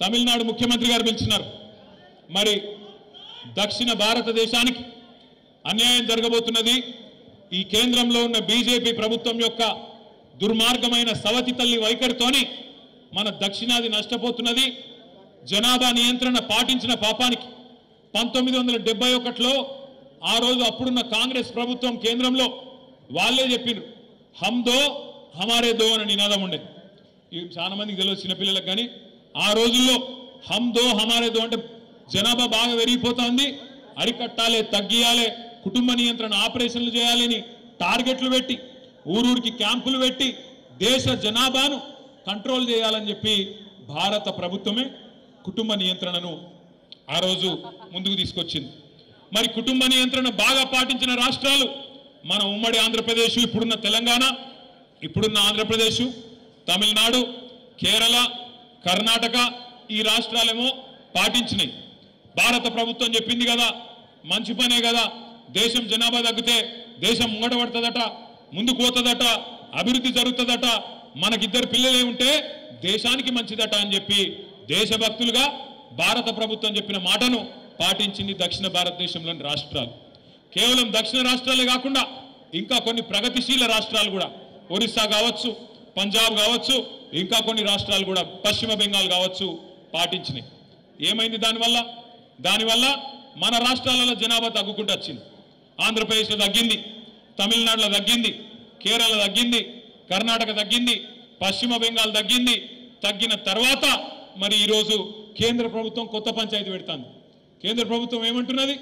తమిళనాడు ముఖ్యమంత్రి గారు పిలిచినారు. మరి దక్షిణ భారతదేశానికి అన్యాయం జరగబోతున్నది. ఈ కేంద్రంలో ఉన్న బీజేపీ ప్రభుత్వం యొక్క దుర్మార్గమైన సవతి తల్లి వైఖరితోని మన దక్షిణాది నష్టపోతున్నది. జనాభా నియంత్రణ పాటించిన పాపానికి 1971లో ఆ రోజు అప్పుడున్న కాంగ్రెస్ ప్రభుత్వం కేంద్రంలో వాళ్ళే చెప్పినారు, హమ్ దో హమారే దో అనే నినాదం ఉండేది. చాలా మందికి తెలియదు చిన్నపిల్లలకు. కానీ ఆ రోజుల్లో హమ్ దో హమారే దో అంటే జనాభా బాగా పెరిగిపోతుంది, అరికట్టాలి, తగ్గియాలి, కుటుంబ నియంత్రణ ఆపరేషన్లు చేయాలని టార్గెట్లు పెట్టి ఊరూరికి క్యాంపులు పెట్టి దేశ జనాభాను కంట్రోల్ చేయాలని చెప్పి భారత ప్రభుత్వమే కుటుంబ నియంత్రణను ఆ రోజు ముందుకు తీసుకొచ్చింది. మరి కుటుంబ నియంత్రణ బాగా పాటించిన రాష్ట్రాలు మన ఉమ్మడి ఆంధ్రప్రదేశ్, ఇప్పుడున్న తెలంగాణ, ఇప్పుడున్న ఆంధ్రప్రదేశ్, తమిళనాడు, కేరళ, కర్ణాటక ఈ రాష్ట్రాలేమో పాటించినాయి. భారత ప్రభుత్వం చెప్పింది కదా, మంచి పనే కదా, దేశం జనాభా తగ్గితే దేశం ముంగటపడుతుందట, ముందుకు పోతుందట, అభివృద్ధి జరుగుతుందట, మనకిద్దరు పిల్లలే ఉంటే దేశానికి మంచిదట అని చెప్పి దేశభక్తులుగా భారత ప్రభుత్వం చెప్పిన మాటను పాటించింది దక్షిణ భారతదేశంలోని రాష్ట్రాలు. కేవలం దక్షిణ రాష్ట్రాలే కాకుండా ఇంకా కొన్ని ప్రగతిశీల రాష్ట్రాలు కూడా, ఒరిస్సా కావచ్చు, పంజాబ్ కావచ్చు, ఇంకా కొన్ని రాష్ట్రాలు కూడా, పశ్చిమ బెంగాల్ కావచ్చు, పాటించినాయి. ఏమైంది దానివల్ల మన రాష్ట్రాలలో జనాభా తగ్గుకుంటూ వచ్చింది. ఆంధ్రప్రదేశ్లో తగ్గింది, తమిళనాడులో తగ్గింది, కేరళ తగ్గింది, కర్ణాటక తగ్గింది, పశ్చిమ బెంగాల్ తగ్గింది. తగ్గిన తర్వాత మరి ఈరోజు కేంద్ర ప్రభుత్వం కొత్త పంచాయతీ పెడుతుంది. కేంద్ర ప్రభుత్వం ఏమంటున్నది,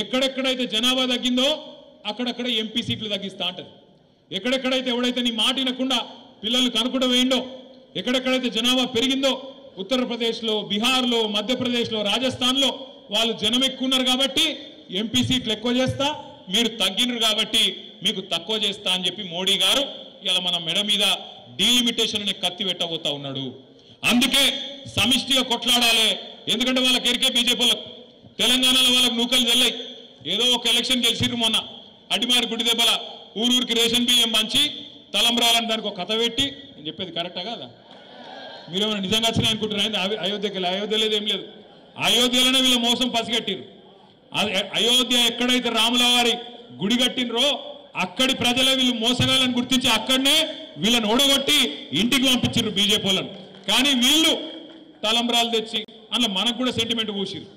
ఎక్కడెక్కడైతే జనాభా తగ్గిందో అక్కడక్కడ ఎంపీ సీట్లు తగ్గిస్తా అంటది. ఎక్కడెక్కడైతే ఎవడైతే నీ మాట వినకుండా పిల్లలు కనుకుండా వేయండో, ఎక్కడెక్కడైతే జనాభా పెరిగిందో, ఉత్తరప్రదేశ్లో, బీహార్లో, మధ్యప్రదేశ్లో, రాజస్థాన్లో వాళ్ళు జనం ఎక్కువ ఉన్నారు కాబట్టి ఎంపీ సీట్లు ఎక్కువ చేస్తా, మీరు తగ్గినారు కాబట్టి మీకు తక్కువ చేస్తా అని చెప్పి మోడీ గారు ఇలా మన మెడ మీద డీలిమిటేషన్ అనే కత్తి పెట్టబోతా ఉన్నాడు. అందుకే సమిష్టిగా కొట్లాడాలి. ఎందుకంటే వాళ్ళకి ఎరికే బీజేపీ వాళ్ళకు తెలంగాణలో వాళ్ళకు నూకలు చెల్లాయి. ఏదో ఒక ఎలక్షన్ గెలిచిర్రు మొన్న, అడిమారి గుడి దెబ్బల ఊరూరికి రేషన్ బియ్యం పంచి తలంబ్రాలని దానికి ఒక కథ పెట్టి, నేను చెప్పేది కరెక్టా కాదా? మీరేమైనా నిజంగా వచ్చినాయి అనుకుంటున్నారా? అయోధ్యకి వెళ్ళి అయోధ్య లేదు, ఏం లేదు. అయోధ్యలోనే వీళ్ళ మోసం పసిగట్టిరు. అయోధ్య ఎక్కడైతే రాముల వారి గుడి కట్టినరో అక్కడి ప్రజలే వీళ్ళు మోసగాలని గుర్తించి అక్కడనే వీళ్ళని ఓడగొట్టి ఇంటికి పంపించారు బీజేపీ వాళ్ళని. కానీ వీళ్ళు తలంబ్రాలు తెచ్చి అందులో మనకు కూడా సెంటిమెంట్ పూసిరు.